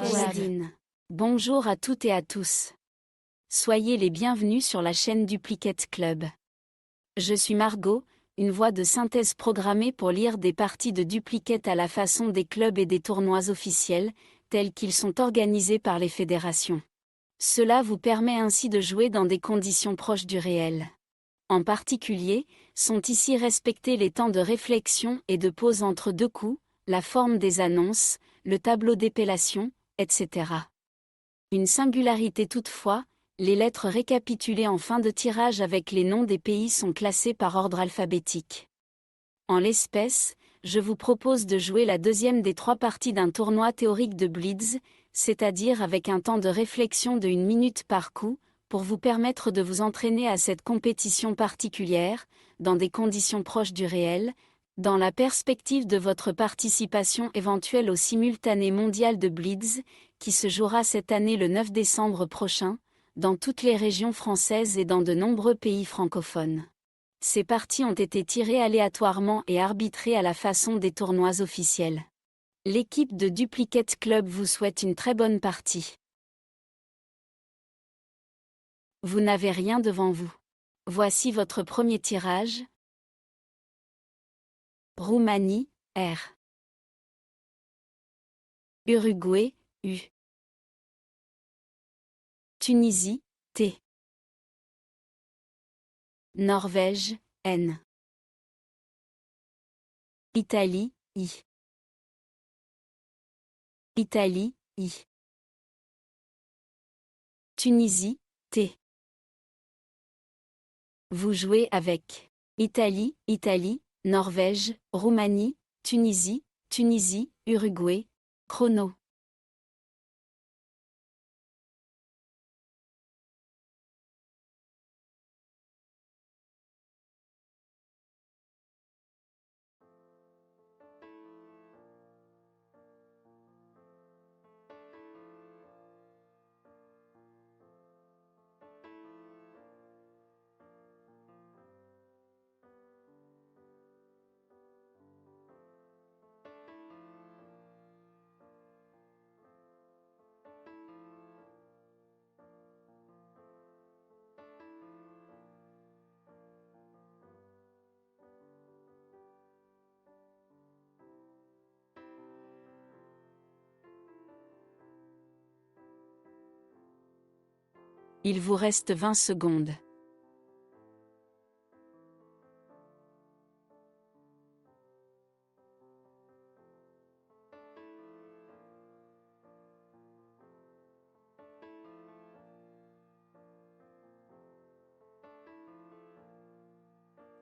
Aladdin. Bonjour à toutes et à tous. Soyez les bienvenus sur la chaîne Duplicate Club. Je suis Margot, une voix de synthèse programmée pour lire des parties de Duplicate à la façon des clubs et des tournois officiels, tels qu'ils sont organisés par les fédérations. Cela vous permet ainsi de jouer dans des conditions proches du réel. En particulier, sont ici respectés les temps de réflexion et de pause entre deux coups, la forme des annonces, le tableau d'épellation, etc. Une singularité toutefois, les lettres récapitulées en fin de tirage avec les noms des pays sont classées par ordre alphabétique. En l'espèce, je vous propose de jouer la deuxième des 3 parties d'un tournoi théorique de Blitz, c'est-à-dire avec un temps de réflexion de 1 minute par coup, pour vous permettre de vous entraîner à cette compétition particulière, dans des conditions proches du réel, dans la perspective de votre participation éventuelle au simultané mondial de Blitz, qui se jouera cette année le 9 décembre prochain, dans toutes les régions françaises et dans de nombreux pays francophones. Ces parties ont été tirées aléatoirement et arbitrées à la façon des tournois officiels. L'équipe de Duplicate Club vous souhaite une très bonne partie. Vous n'avez rien devant vous. Voici votre premier tirage. Roumanie, R. Uruguay, U. Tunisie, T. Norvège, N. Italie, I. Italie, I. Tunisie, T. Vous jouez avec Italie, Italie, Norvège, Roumanie, Tunisie, Tunisie, Uruguay. Chrono. Il vous reste 20 secondes.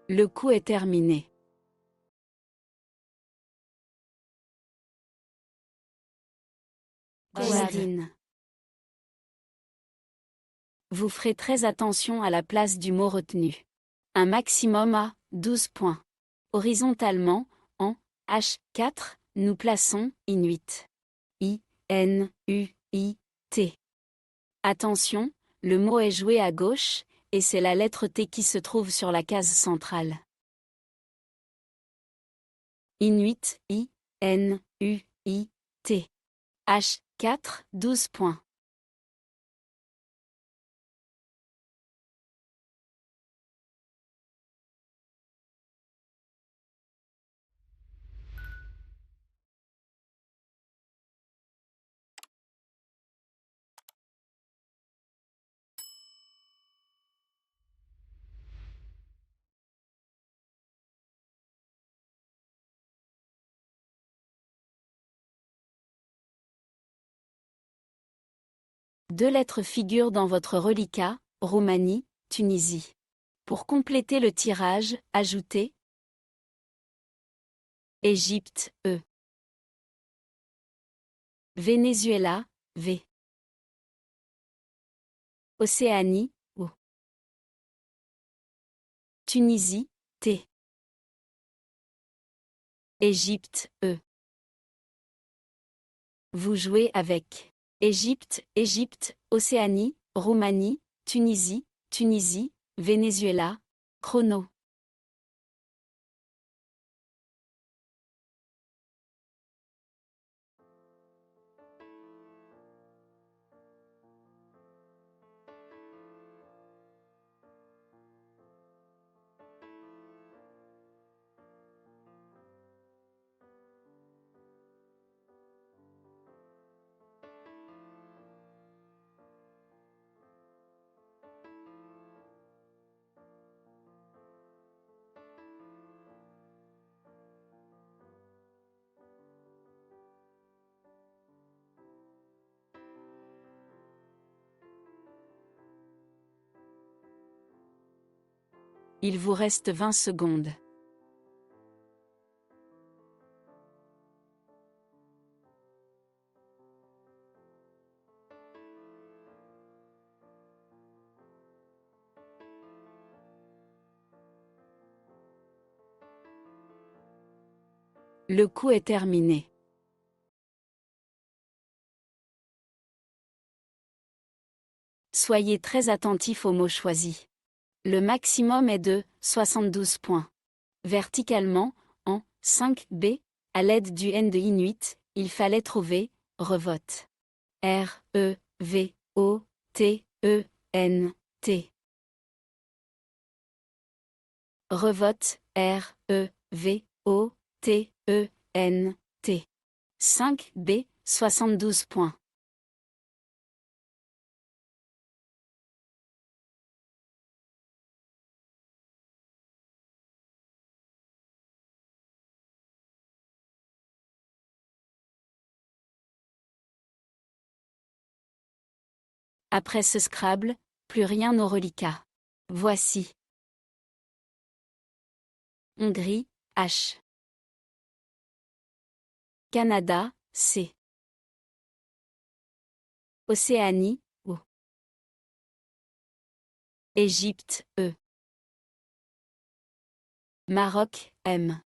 Le coup est terminé. Aladdin. Vous ferez très attention à la place du mot retenu. Un maximum à 12 points. Horizontalement, en H4, nous plaçons Inuit. I, N, U, I, T. Attention, le mot est joué à gauche, et c'est la lettre T qui se trouve sur la case centrale. Inuit, I, N, U, I, T. H4, 12 points. Deux lettres figurent dans votre reliquat, Roumanie, Tunisie. Pour compléter le tirage, ajoutez Égypte, E. Venezuela, V. Océanie, O. Tunisie, T. Égypte, E. Vous jouez avec Égypte, Égypte, Océanie, Roumanie, Tunisie, Tunisie, Venezuela. Chrono. Il vous reste 20 secondes. Le coup est terminé. Soyez très attentif aux mots choisis. Le maximum est de 72 points. Verticalement, en 5B, à l'aide du N de Inuit, il fallait trouver revote. R-E-V-O-T-E-N-T. Revote, R-E-V-O-T-E-N-T. 5B, 72 points. Après ce Scrabble, plus rien au reliquat. Voici. Hongrie, H. Canada, C. Océanie, O. Égypte, E. Maroc, M.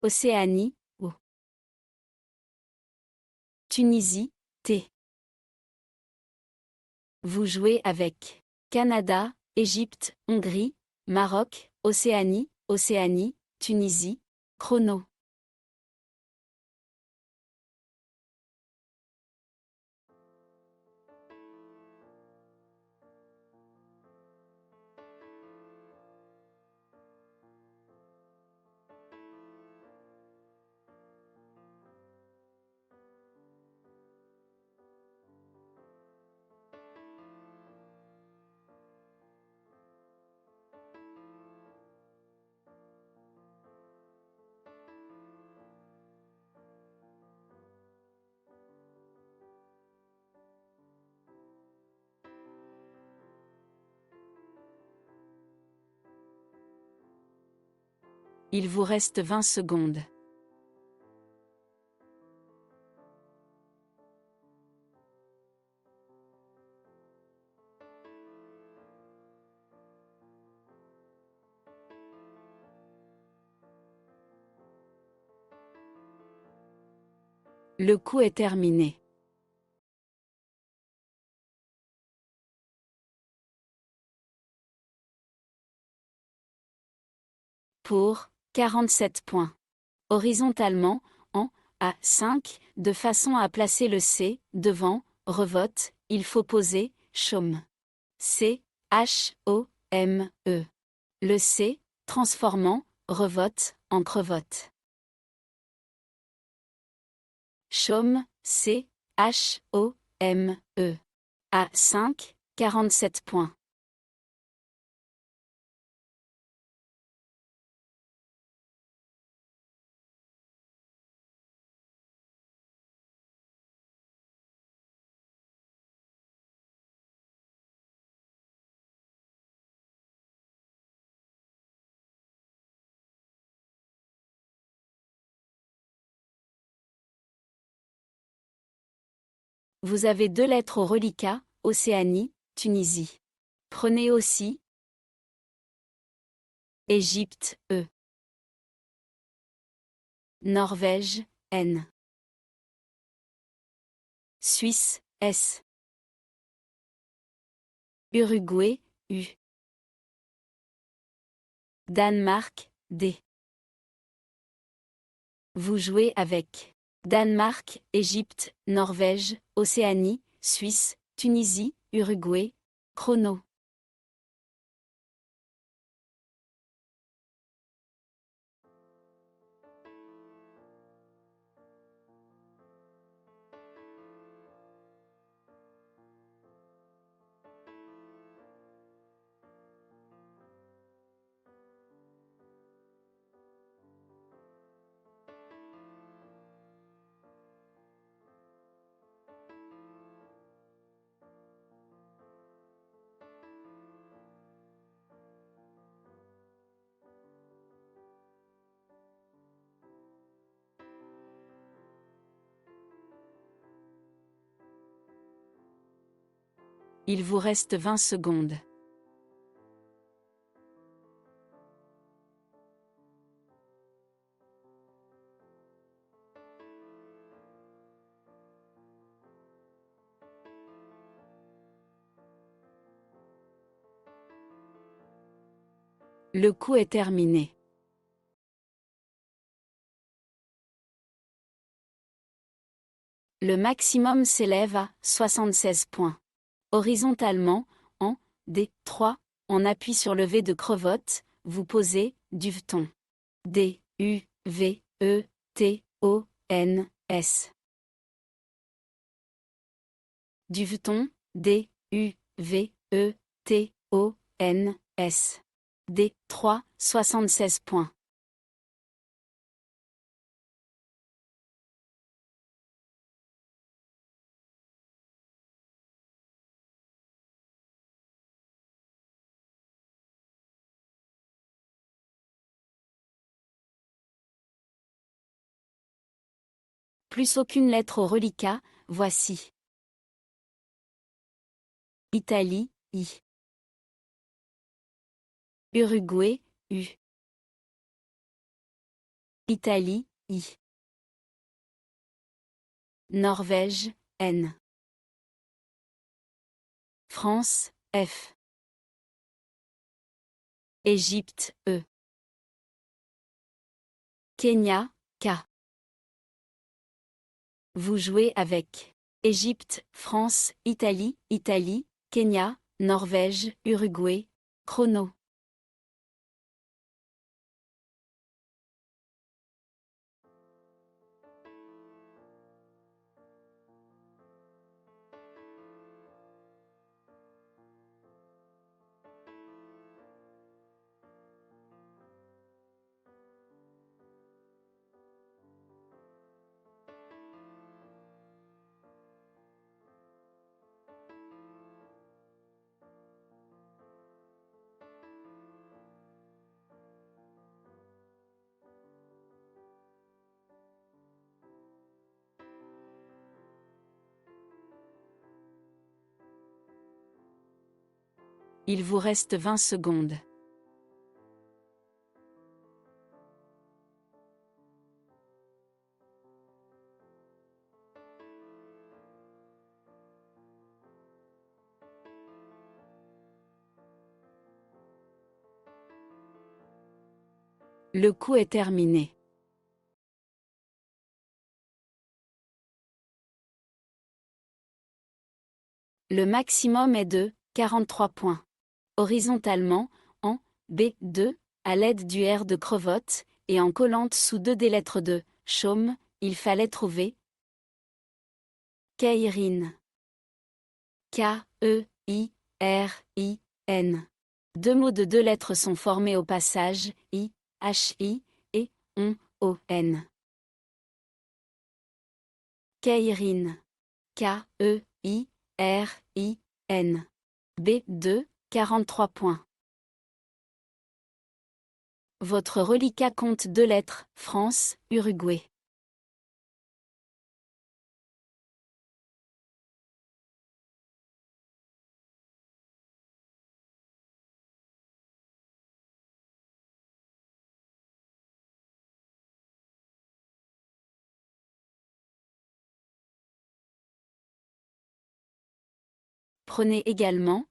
Océanie, O. Tunisie, T. Vous jouez avec Canada, Égypte, Hongrie, Maroc, Océanie, Océanie, Tunisie, chrono. Il vous reste 20 secondes. Le coup est terminé. Pour 47 points. Horizontalement, en A5, de façon à placer le C devant revote, il faut poser chaume. C, H, O, M, E. Le C, transformant revote en crevote. Chaume, C, H, O, M, E. A5, 47 points. Vous avez 2 lettres au reliquat, Océanie, Tunisie. Prenez aussi Égypte, E. Norvège, N. Suisse, S. Uruguay, U. Danemark, D. Vous jouez avec Danemark, Égypte, Norvège, Océanie, Suisse, Tunisie, Uruguay, chrono. Il vous reste 20 secondes. Le coup est terminé. Le maximum s'élève à 76 points. Horizontalement, en D3, on appuie sur le V de crevotte, vous posez duveton. D, U, V, E, T, O, N, S. Duveton, D, U, V, E, T, O, N, S. D3, 76 points. Plus aucune lettre au reliquat, voici. Italie, I. Uruguay, U. Italie, I. Norvège, N. France, F. Égypte, E. Kenya, K. Vous jouez avec Égypte, France, Italie, Italie, Kenya, Norvège, Uruguay. Chrono. Il vous reste 20 secondes. Le coup est terminé. Le maximum est de 43 points. Horizontalement, en B2, à l'aide du R de crevotte, et en collante sous deux des lettres de chaume, il fallait trouver Kairin. K-E-I-R-I-N. Deux mots de deux lettres sont formés au passage, I, H-I, et on-O-N. Kairin. K-E-I-R-I-N. B2, 43 points. Votre reliquat compte deux lettres, France, Uruguay. Prenez également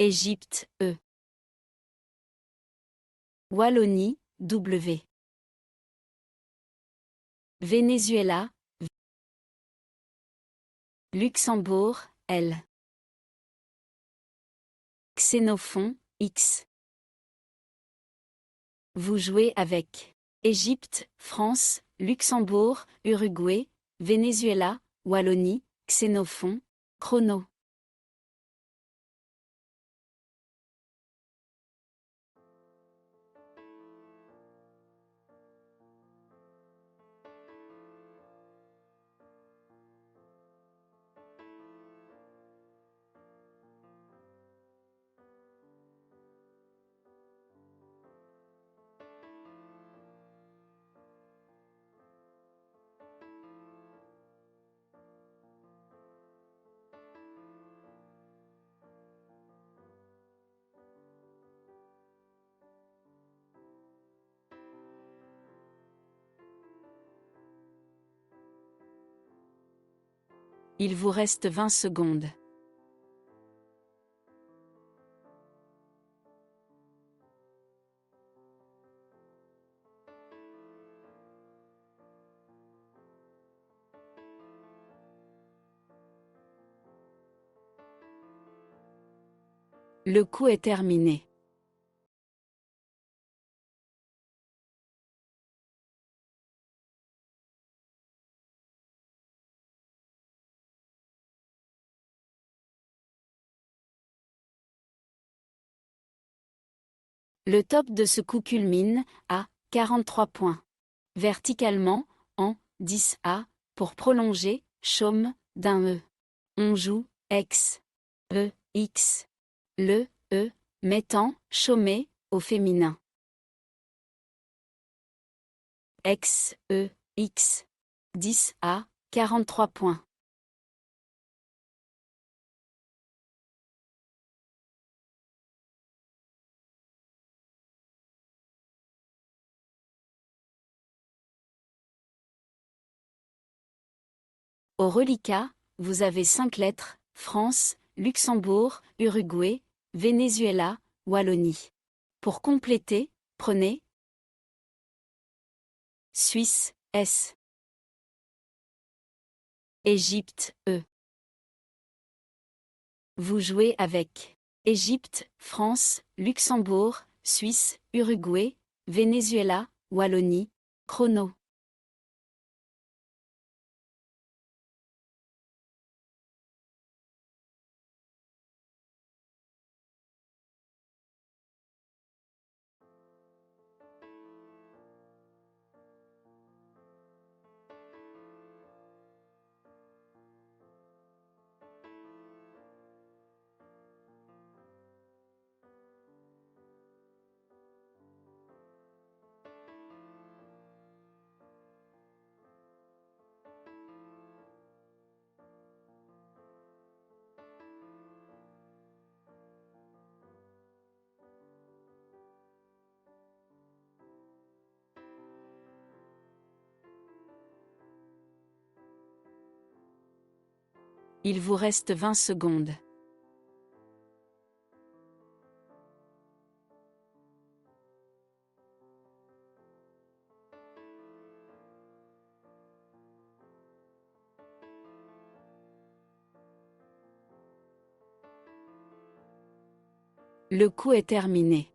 Égypte, E. Wallonie, W. Venezuela, V. Luxembourg, L. Xénophon, X. Vous jouez avec Égypte, France, Luxembourg, Uruguay, Venezuela, Wallonie, Xénophon, chrono. Il vous reste 20 secondes. Le coup est terminé. Le top de ce coup culmine à 43 points. Verticalement, en 10A, pour prolonger, chaume, d'un E. On joue X, E, X. Le E, mettant, chômé, au féminin. X, E, X. 10A, 43 points. Au reliquat, vous avez 5 lettres, France, Luxembourg, Uruguay, Venezuela, Wallonie. Pour compléter, prenez Suisse, S. Égypte, E. Vous jouez avec Égypte, France, Luxembourg, Suisse, Uruguay, Venezuela, Wallonie, chrono. Il vous reste 20 secondes. Le coup est terminé.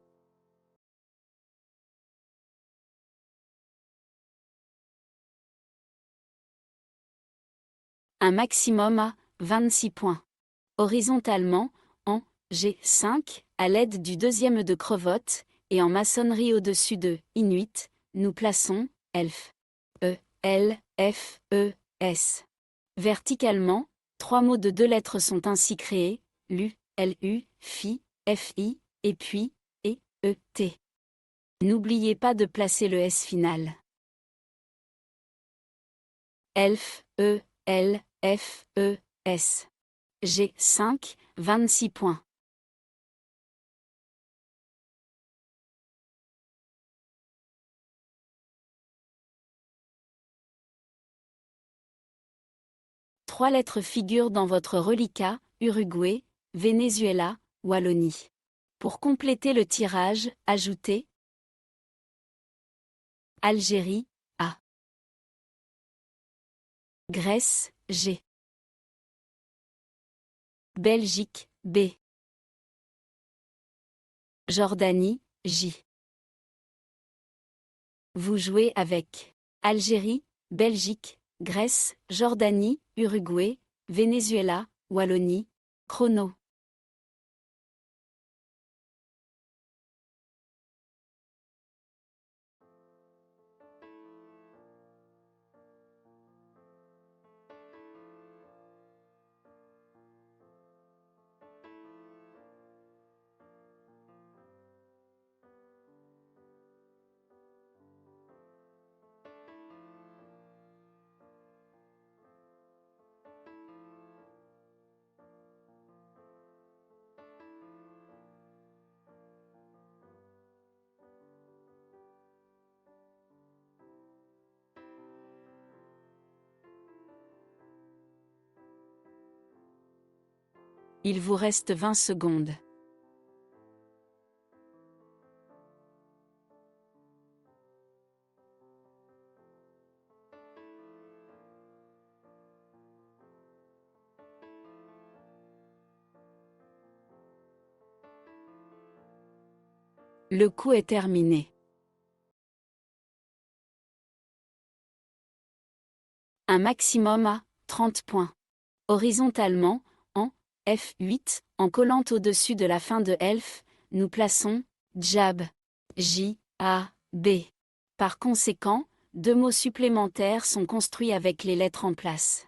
Un maximum à 26 points. Horizontalement, en G5, à l'aide du deuxième de crevotte, et en maçonnerie au-dessus de Inuit, nous plaçons Elf. E, L, F, E, S. Verticalement, 3 mots de 2 lettres sont ainsi créés, LU, LU, FI, FI, et puis, E, E, T. N'oubliez pas de placer le S final. Elf, E, L, F, E, S. G5, 26 points. Trois lettres figurent dans votre reliquat, Uruguay, Venezuela, Wallonie. Pour compléter le tirage, ajoutez Algérie, A. Grèce, G. Belgique, B. Jordanie, J. Vous jouez avec Algérie, Belgique, Grèce, Jordanie, Uruguay, Venezuela, Wallonie, chrono. Il vous reste 20 secondes. Le coup est terminé. Un maximum à 30 points. Horizontalement, en F8, en collant au-dessus de la fin de elf, nous plaçons jab, J, A, B. Par conséquent, 2 mots supplémentaires sont construits avec les lettres en place.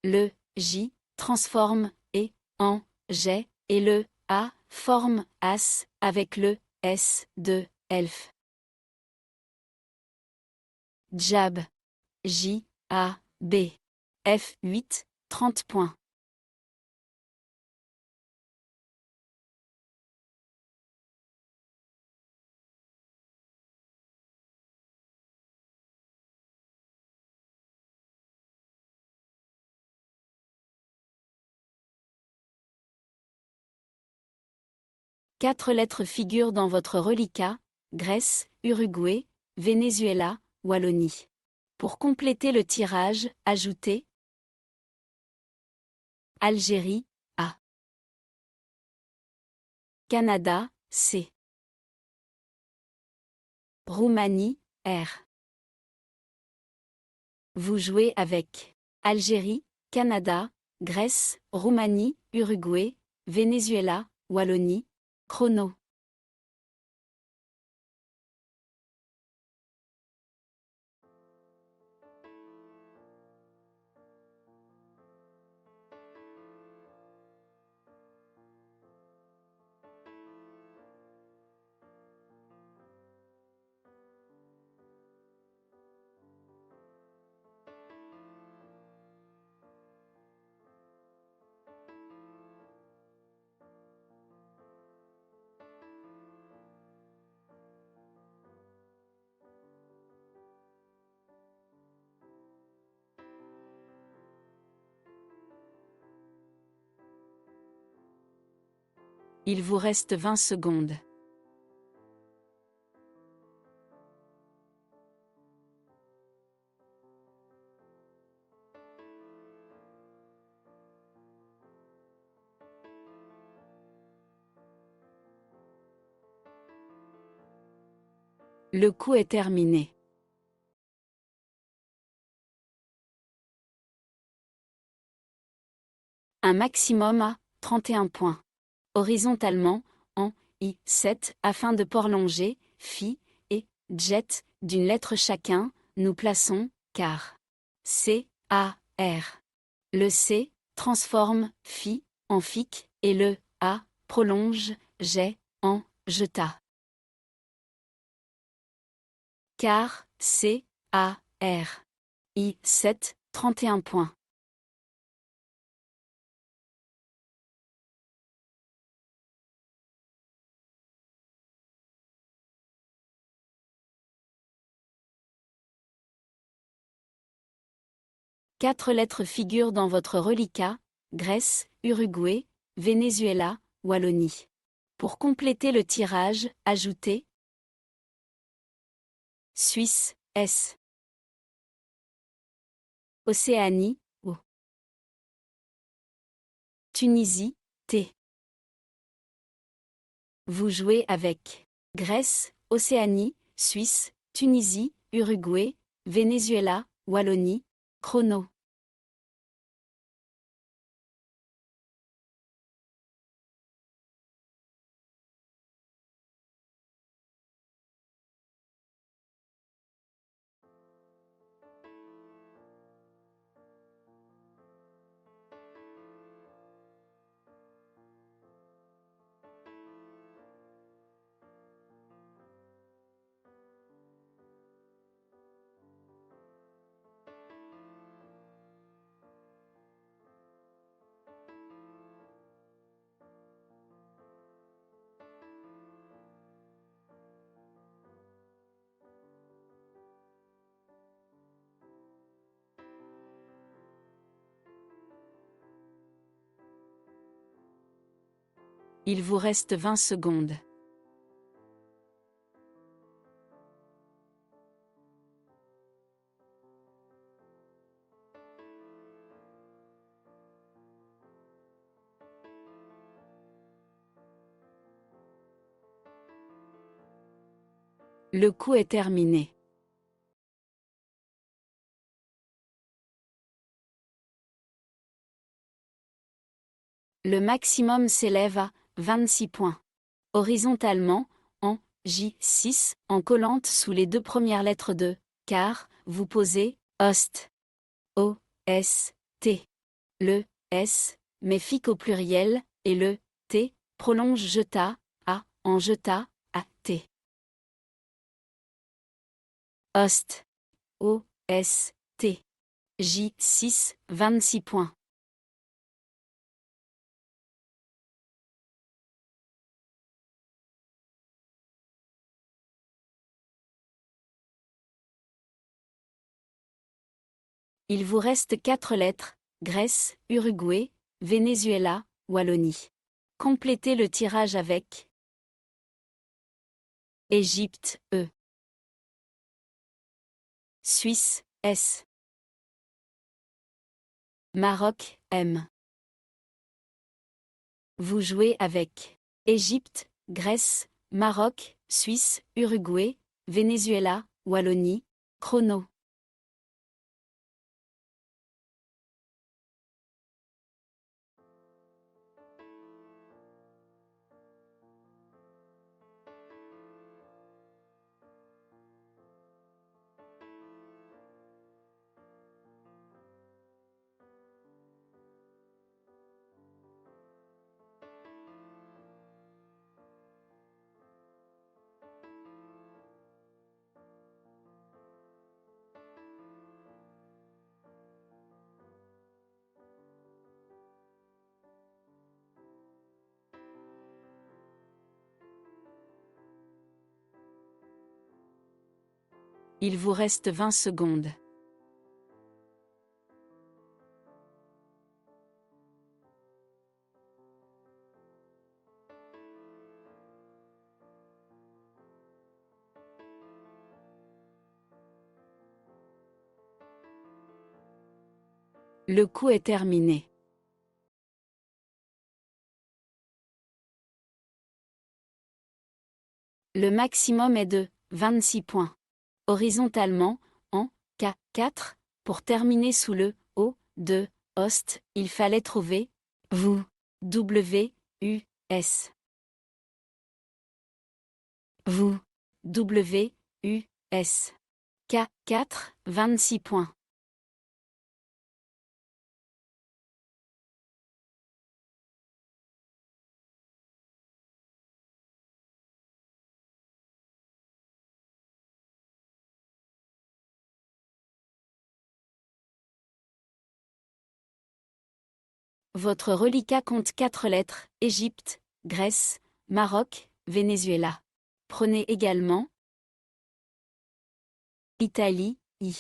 Le J transforme et en jet et le A forme as avec le S de elf. Jab, J, A, B. F8, 30 points. Quatre lettres figurent dans votre reliquat: Grèce, Uruguay, Venezuela, Wallonie. Pour compléter le tirage, ajoutez Algérie, A. Canada, C. Roumanie, R. Vous jouez avec Algérie, Canada, Grèce, Roumanie, Uruguay, Venezuela, Wallonie. Chrono. Il vous reste 20 secondes. Le coup est terminé. Un maximum à 31 points. Horizontalement, en I7, afin de prolonger, Phi et Jet, d'une lettre chacun, nous plaçons car. C, A, R. Le C transforme Phi en Fic et le A prolonge Jet en Jeta. Car, C, A, R. I7, 31 points. Quatre lettres figurent dans votre reliquat: Grèce, Uruguay, Venezuela, Wallonie. Pour compléter le tirage, ajoutez Suisse, S. Océanie, O. Tunisie, T. Vous jouez avec Grèce, Océanie, Suisse, Tunisie, Uruguay, Venezuela, Wallonie. Chrono. Il vous reste 20 secondes. Le coup est terminé. Le maximum s'élève à 26 points. Horizontalement, en J6, en collante sous les deux premières lettres de car, vous posez host. O-S-T. Le S, mais fixe au pluriel, et le T, prolonge jeta, A, en jeta, A, T. Host. O-S-T. J6, 26 points. Il vous reste 4 lettres, Grèce, Uruguay, Venezuela, Wallonie. Complétez le tirage avec Égypte, E. Suisse, S. Maroc, M. Vous jouez avec Égypte, Grèce, Maroc, Suisse, Uruguay, Venezuela, Wallonie, chrono. Il vous reste 20 secondes. Le coup est terminé. Le maximum est de 26 points. Horizontalement, en K4, pour terminer sous le O de host, il fallait trouver vous, W, U, S. Vous, W, U, S. K4, 26 points. Votre reliquat compte 4 lettres, Égypte, Grèce, Maroc, Venezuela. Prenez également Italie, I.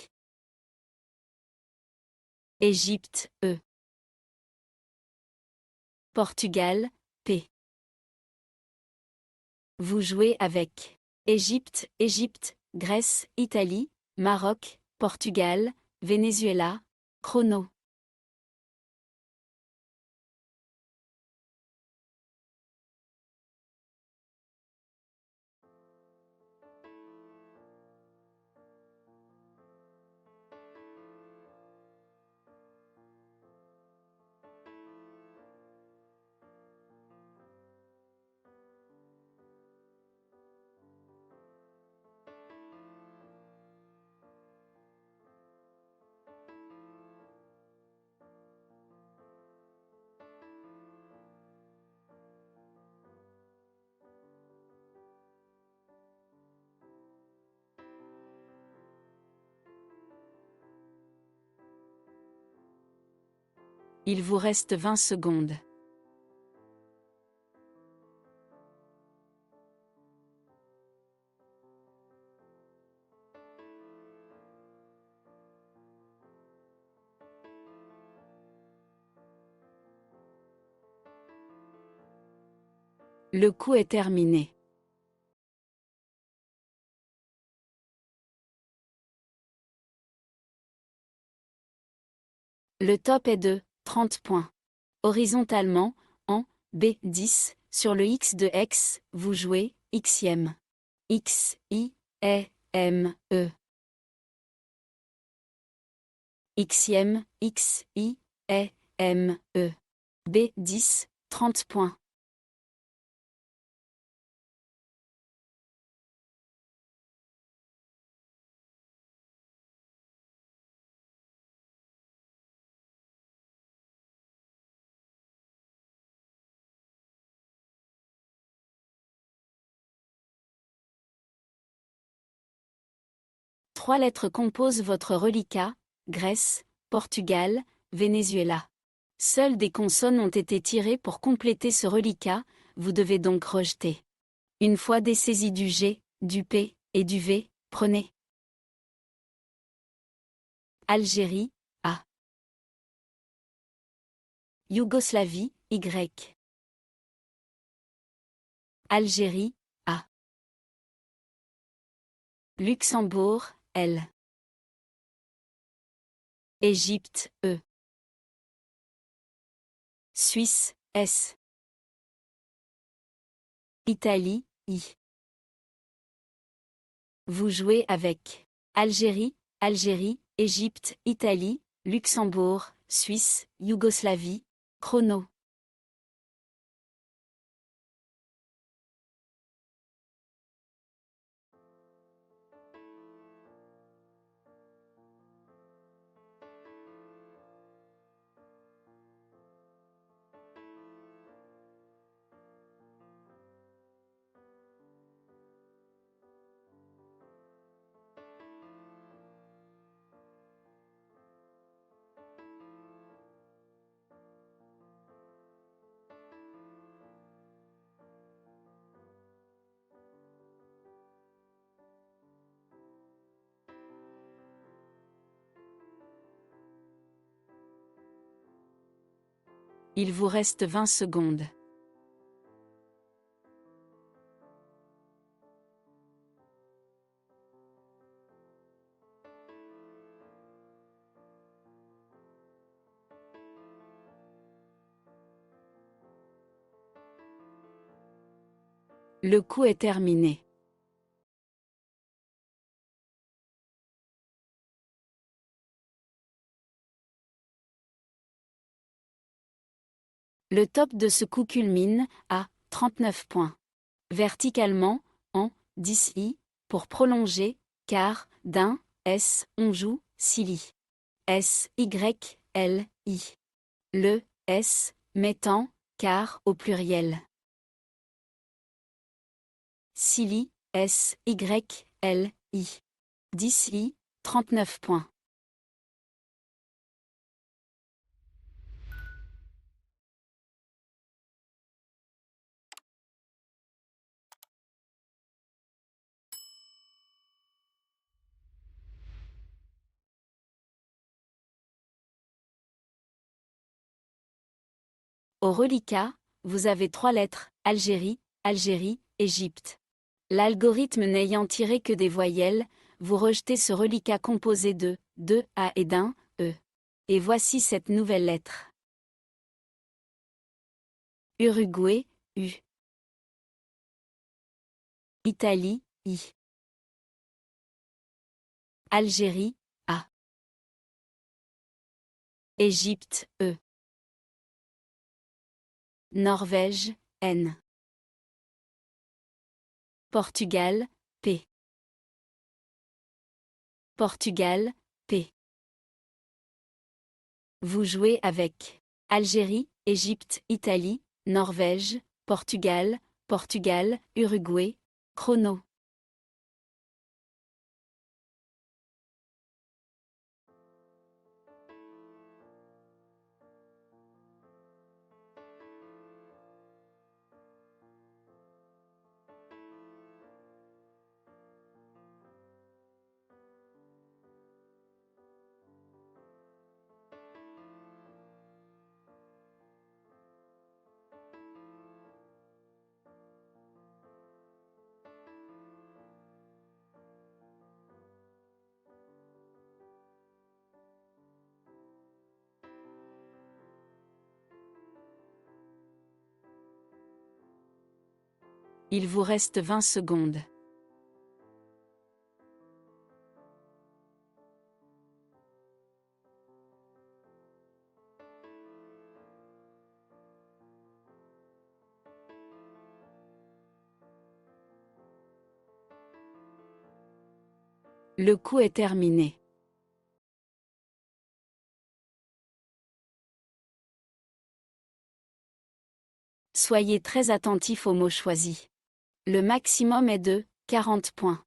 Égypte, E. Portugal, P. Vous jouez avec Égypte, Grèce, Italie, Maroc, Portugal, Venezuela, chrono. Il vous reste 20 secondes. Le coup est terminé. Le top est de 30 points. Horizontalement, en B10, sur le X de X, vous jouez Xème. X, I, E, M, E. Xème, X, I, E, M, E. B10, 30 points. Trois lettres composent votre reliquat: Grèce, Portugal, Venezuela. Seules des consonnes ont été tirées pour compléter ce reliquat, vous devez donc rejeter. Une fois dessaisis du G, du P et du V, prenez. Algérie, A. Yougoslavie, Y. Algérie, A. Luxembourg, L. Égypte, E. Suisse, S. Italie, I. Vous jouez avec Algérie, Algérie, Égypte, Italie, Luxembourg, Suisse, Yougoslavie. Chrono. Il vous reste 20 secondes. Le coup est terminé. Le top de ce coup culmine à 39 points. Verticalement, en 10 I, pour prolonger, car, d'un, S, on joue, Silly. S, Y, L, I. Le, S, mettant, car au pluriel. Silly, S, Y, L, I. 10 I, 39 points. Au reliquat, vous avez 3 lettres: Algérie, Algérie, Égypte. L'algorithme n'ayant tiré que des voyelles, vous rejetez ce reliquat composé de 2 A et d'un E. Et voici cette nouvelle lettre. Uruguay, U. Italie, I. Algérie, A. Égypte, E. Norvège, N. Portugal, P. Portugal, P. Vous jouez avec Algérie, Égypte, Italie, Norvège, Portugal, Portugal, Uruguay. Chrono. Il vous reste 20 secondes. Le coup est terminé. Soyez très attentif aux mots choisis. Le maximum est de 40 points.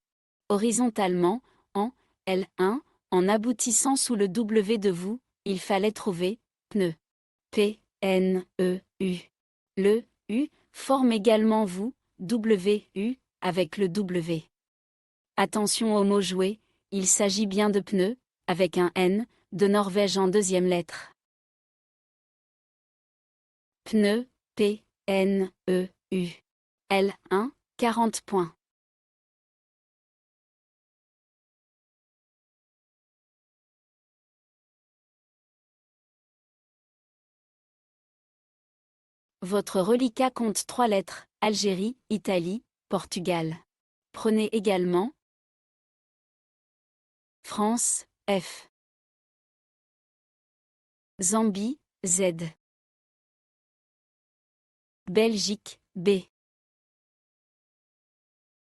Horizontalement, en L1, en aboutissant sous le W de vous, il fallait trouver pneu. P, N, E, U. Le U forme également vous, W, U, avec le W. Attention aux mots joués, il s'agit bien de pneu, avec un N, de Norvège en deuxième lettre. Pneu, P, N, E, U. L1, 40 points. Votre reliquat compte 3 lettres, Algérie, Italie, Portugal. Prenez également France, F. Zambie, Z. Belgique, B.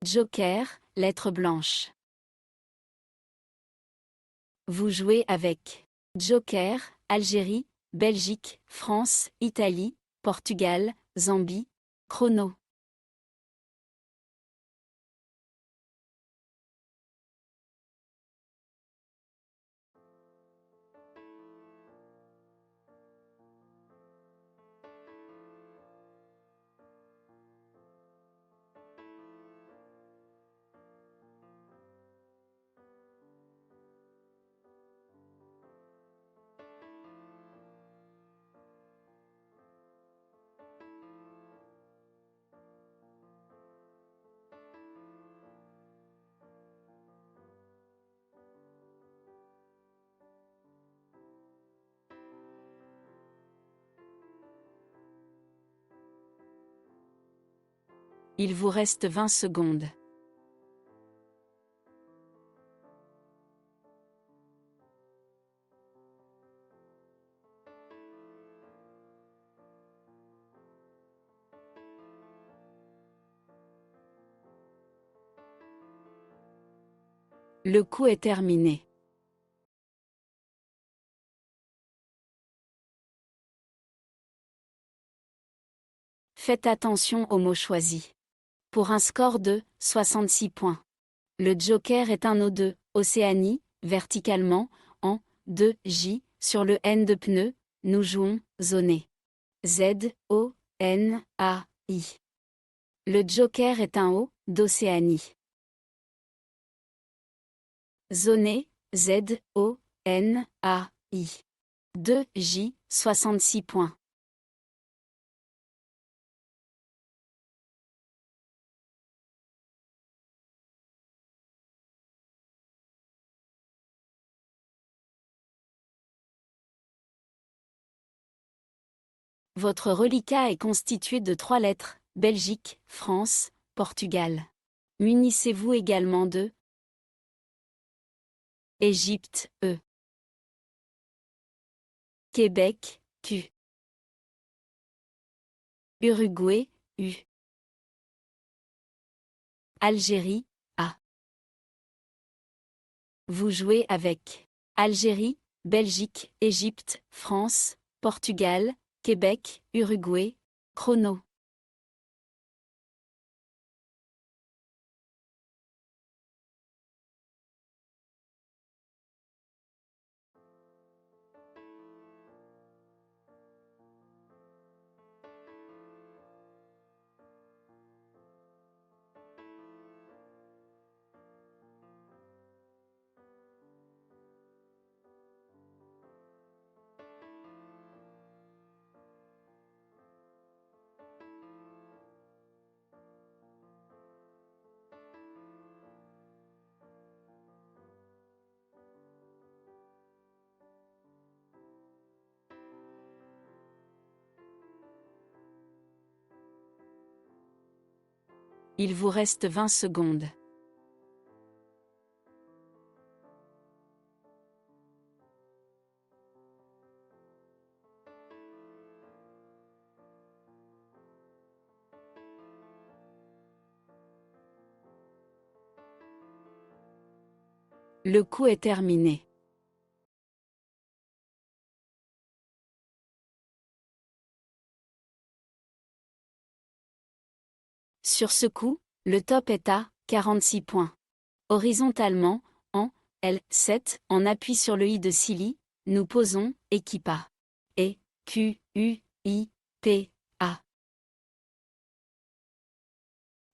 Joker, lettre blanche. Vous jouez avec Joker, Algérie, Belgique, France, Italie, Portugal, Zambie, chrono. Il vous reste 20 secondes. Le coup est terminé. Faites attention aux mots choisis. Pour un score de 66 points. Le Joker est un O2, Océanie, verticalement, en 2J, sur le N de pneu, nous jouons, zoné. Z, O, N, A, I. Le Joker est un O, d'Océanie. Zoné, Z, O, N, A, I. 2J, 66 points. Votre reliquat est constitué de 3 lettres, Belgique, France, Portugal. Munissez-vous également de Égypte, E. Québec, Q. Uruguay, U. Algérie, A. Vous jouez avec Algérie, Belgique, Égypte, France, Portugal, Québec, Uruguay, chrono. Il vous reste 20 secondes. Le coup est terminé. Sur ce coup, le top est à 46 points. Horizontalement, en L7, en appui sur le I de Silly, nous posons équipe A. Et Q, U, I, P, A.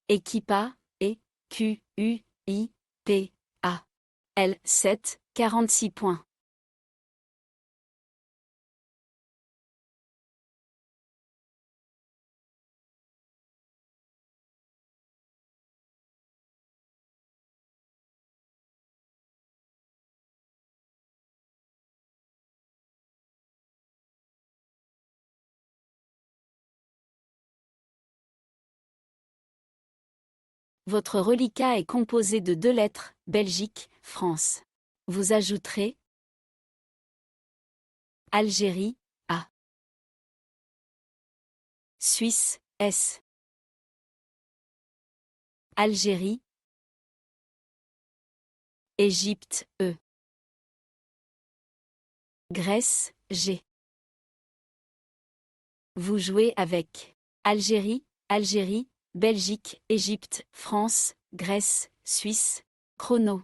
Équipe A, et Q, U, I, P, A. L7, 46 points. Votre reliquat est composé de 2 lettres, Belgique, France. Vous ajouterez Algérie, A. Suisse, S. Algérie. Égypte, E. Grèce, G. Vous jouez avec Algérie, Algérie, Belgique, Égypte, France, Grèce, Suisse. Chrono.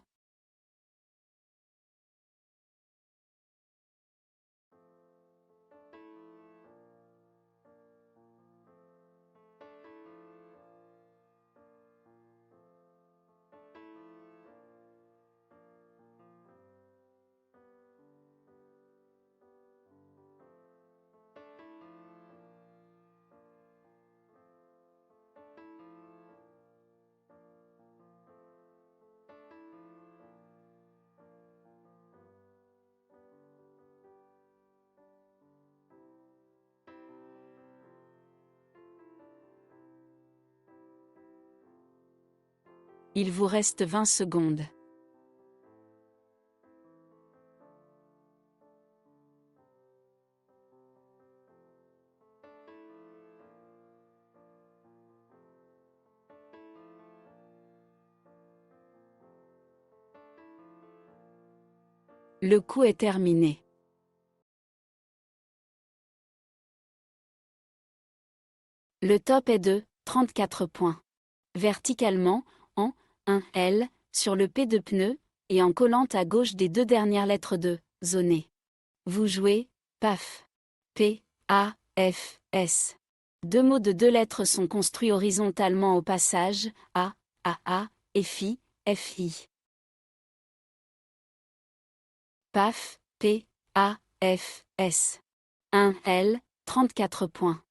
Il vous reste 20 secondes. Le coup est terminé. Le top est de 34 points. Verticalement, en 1L, sur le P de pneu, et en collant à gauche des 2 dernières lettres de zoné. Vous jouez PAF. P, A, F, S. 2 mots de 2 lettres sont construits horizontalement au passage, A, et FI, FI. PAF, P, A, F, S. 1L, 34 points.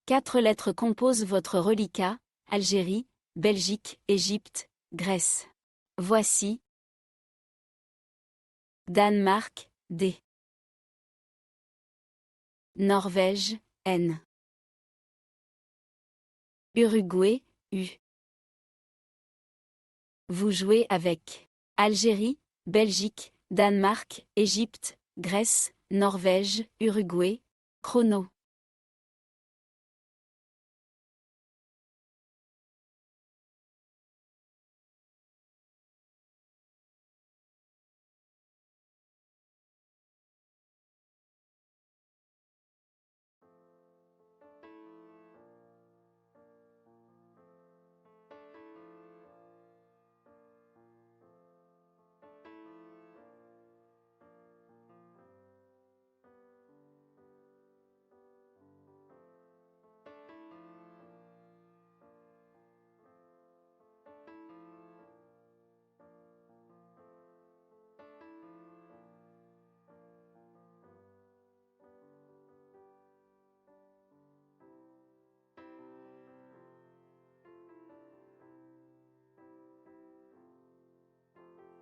Quatre lettres composent votre reliquat, Algérie, Belgique, Égypte, Grèce. Voici Danemark, D. Norvège, N. Uruguay, U. Vous jouez avec Algérie, Belgique, Danemark, Égypte, Grèce, Norvège, Uruguay. Chrono.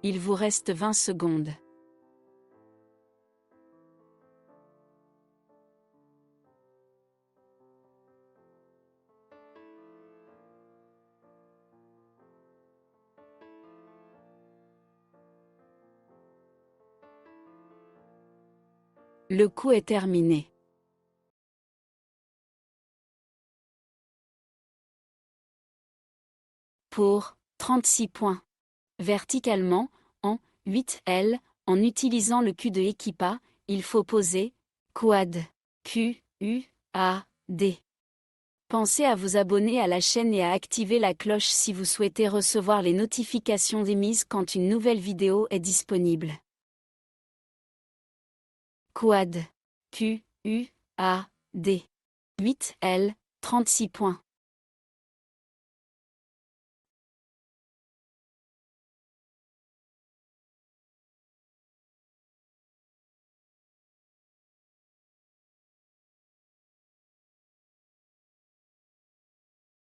Il vous reste 20 secondes. Le coup est terminé. Pour 36 points. Verticalement, en 8L, en utilisant le Q de Equipa, il faut poser quad. Q, U, A, D. Pensez à vous abonner à la chaîne et à activer la cloche si vous souhaitez recevoir les notifications émises quand une nouvelle vidéo est disponible. Quad. Q, U, A, D. 8L, 36 points.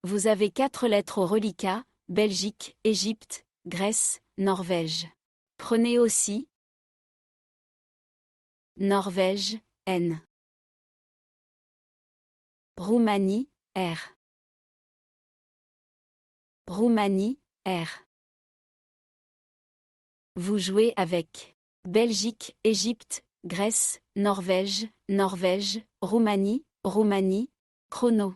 Vous avez 4 lettres au reliquat: Belgique, Égypte, Grèce, Norvège. Prenez aussi Norvège, N. Roumanie, R. Roumanie, R. Vous jouez avec Belgique, Égypte, Grèce, Norvège, Norvège, Roumanie, Roumanie, chrono.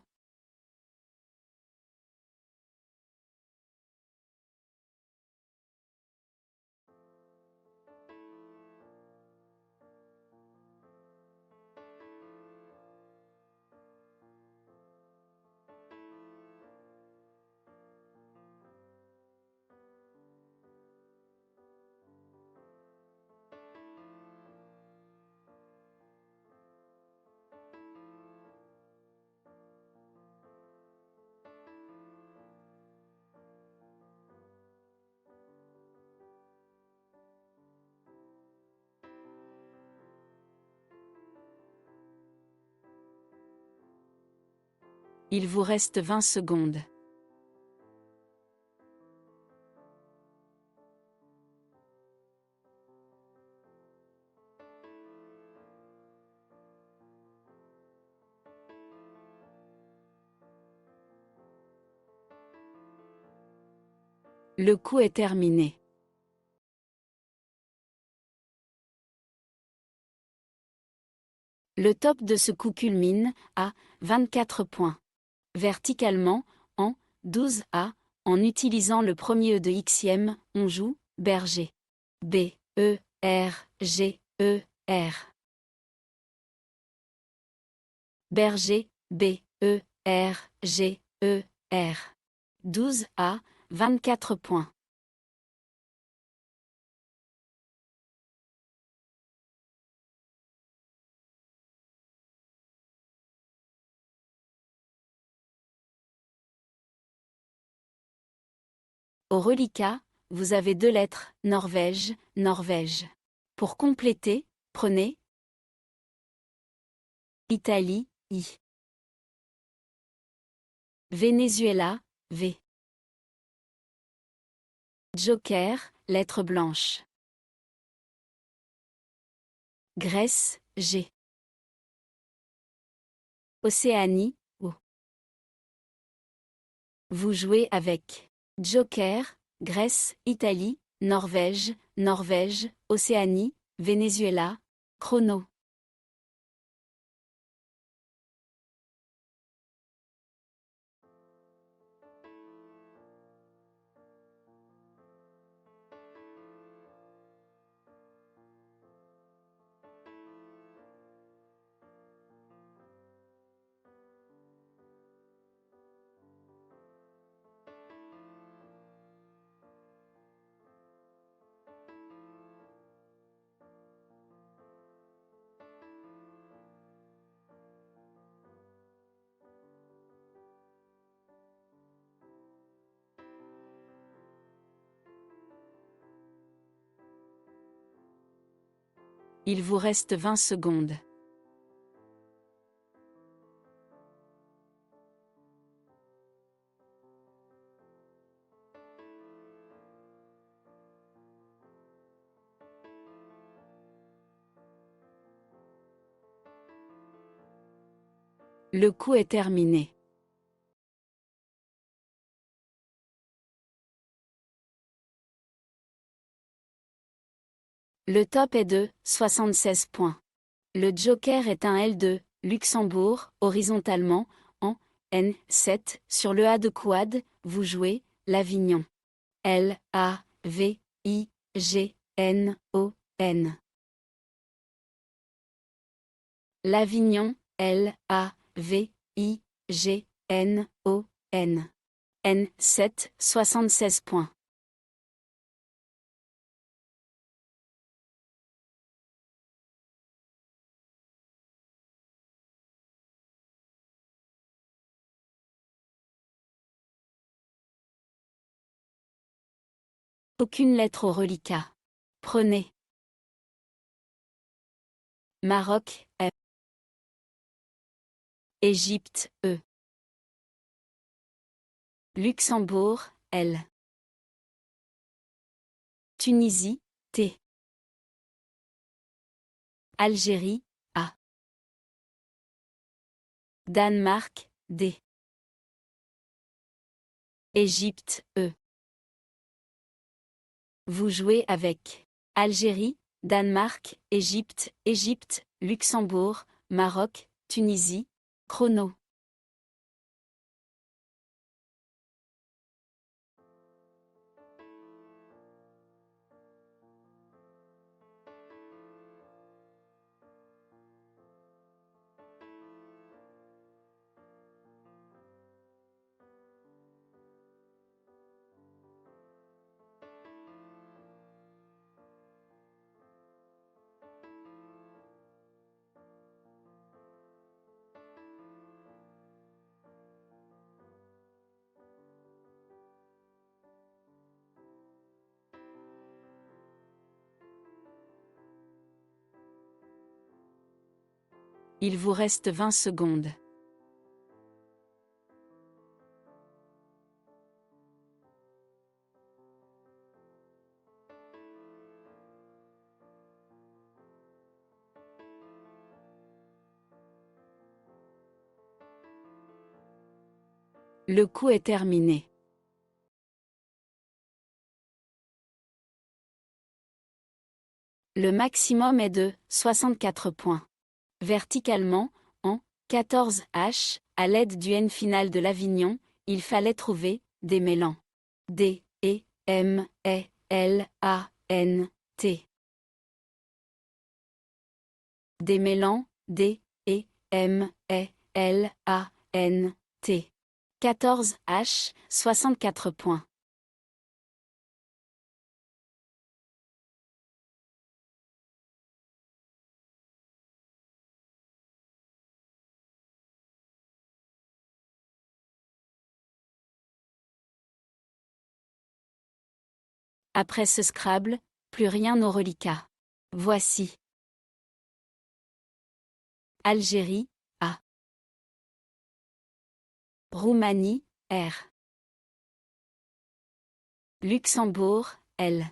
Il vous reste 20 secondes. Le coup est terminé. Le top de ce coup culmine à 24 points. Verticalement, en 12A, en utilisant le premier E de Xiem, on joue berger. B, E, R, G, E, R. Berger, B, E, R, G, E, R. 12A, 24 points. Au reliquat, vous avez 2 lettres, Norvège, Norvège. Pour compléter, prenez Italie, I. Venezuela, V. Joker, lettre blanche. Grèce, G. Océanie, O. Vous jouez avec Joker, Grèce, Italie, Norvège, Norvège, Océanie, Venezuela, chrono. Il vous reste 20 secondes. Le coup est terminé. Le top est de 76 points. Le joker est un L2, Luxembourg, horizontalement, en N7, sur le A de quad, vous jouez, l'Avignon. L, A, V, I, G, N, O, N. L'Avignon, L, A, V, I, G, N, O, N. N7, 76 points. Aucune lettre au reliquat. Prenez. Maroc, M. Égypte, E. Luxembourg, L. Tunisie, T. Algérie, A. Danemark, D. Égypte, E. Vous jouez avec Algérie, Danemark, Égypte, Luxembourg, Maroc, Tunisie. Chrono. Il vous reste 20 secondes. Le coup est terminé. Le maximum est de 64 points. Verticalement, en 14 H, à l'aide du N final de l'Avignon, il fallait trouver des mélans. D, E, M, E, L, A, N, T. Des mélans, D, E, M, E, L, A, N, T. 14 H, 64 points. Après ce Scrabble, plus rien au reliquat. Voici. Algérie, A. Roumanie, R. Luxembourg, L.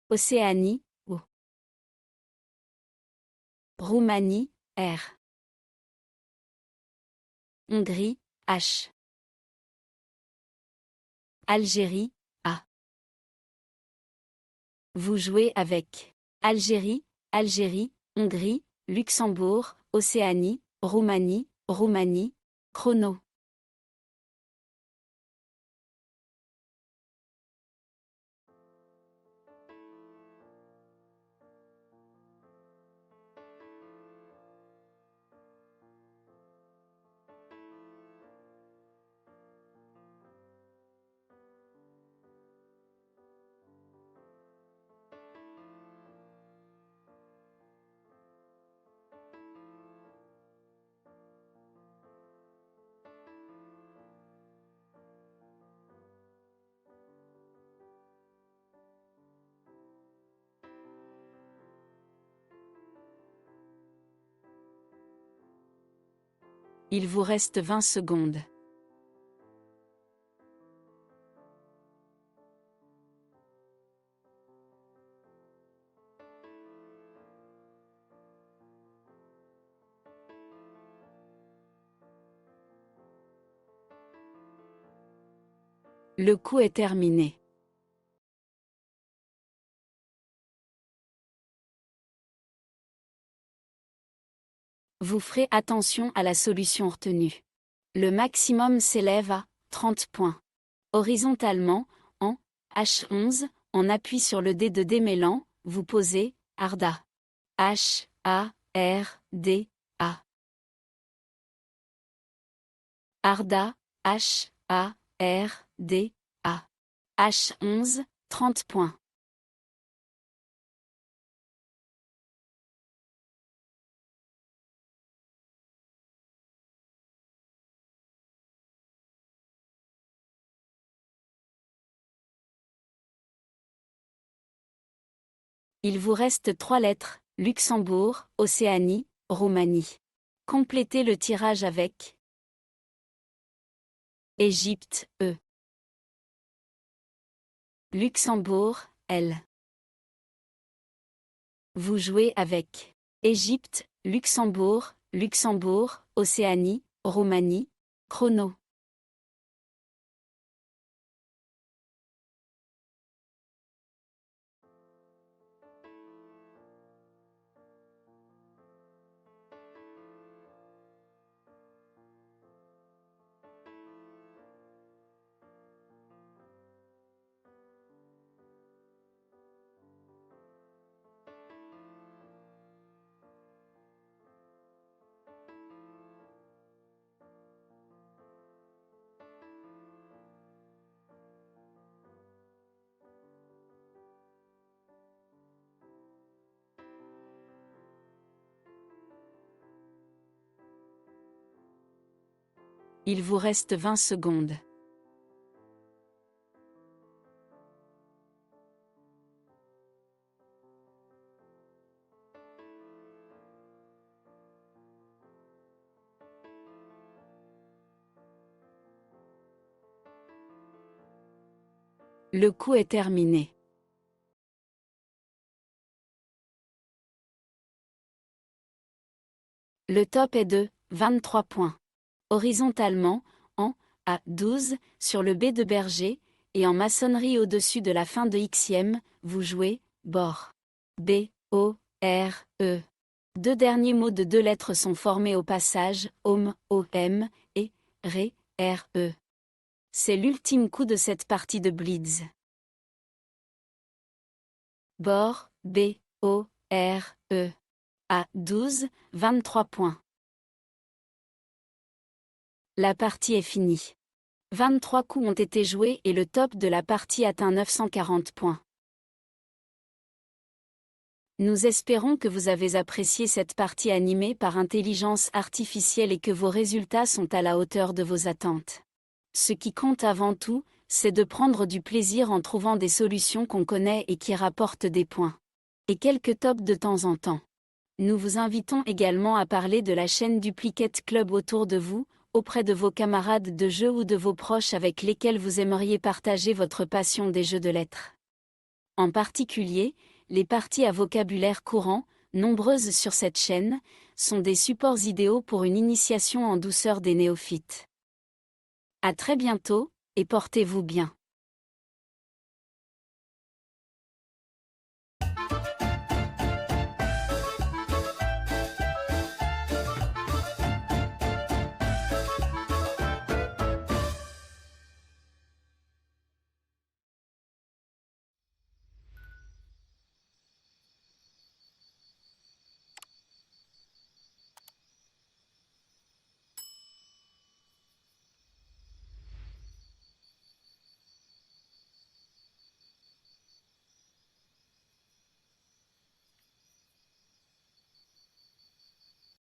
Océanie, O. Roumanie, R. Hongrie, H. Algérie, A. Vous jouez avec Algérie, Hongrie, Luxembourg, Océanie, Roumanie. Chrono. Il vous reste 20 secondes. Le coup est terminé. Vous ferez attention à la solution retenue. Le maximum s'élève à 30 points. Horizontalement, en H11, on appuie sur le dé de démêlant, vous posez Arda. H, A, R, D, A. Arda, H, A, R, D, A. H11, 30 points. Il vous reste 3 lettres, Luxembourg, Océanie, Roumanie. Complétez le tirage avec Égypte, E. Luxembourg, L. Vous jouez avec Égypte, Luxembourg, Luxembourg, Océanie, Roumanie, chrono. Il vous reste 20 secondes. Le coup est terminé. Le top est de 23 points. Horizontalement, en A12, sur le B de berger, et en maçonnerie au-dessus de la fin de Xème, vous jouez bord. B, O, R, E. 2 derniers mots de 2 lettres sont formés au passage, OM, OM, et Ré, R, E. C'est l'ultime coup de cette partie de Blitz. Bord, B, O, R, E. A12, 23 points. La partie est finie. 23 coups ont été joués et le top de la partie atteint 940 points. Nous espérons que vous avez apprécié cette partie animée par intelligence artificielle et que vos résultats sont à la hauteur de vos attentes. Ce qui compte avant tout, c'est de prendre du plaisir en trouvant des solutions qu'on connaît et qui rapportent des points. Et quelques tops de temps en temps. Nous vous invitons également à parler de la chaîne Duplicate Club autour de vous, auprès de vos camarades de jeu ou de vos proches avec lesquels vous aimeriez partager votre passion des jeux de lettres. En particulier, les parties à vocabulaire courant, nombreuses sur cette chaîne, sont des supports idéaux pour une initiation en douceur des néophytes. À très bientôt, et portez-vous bien.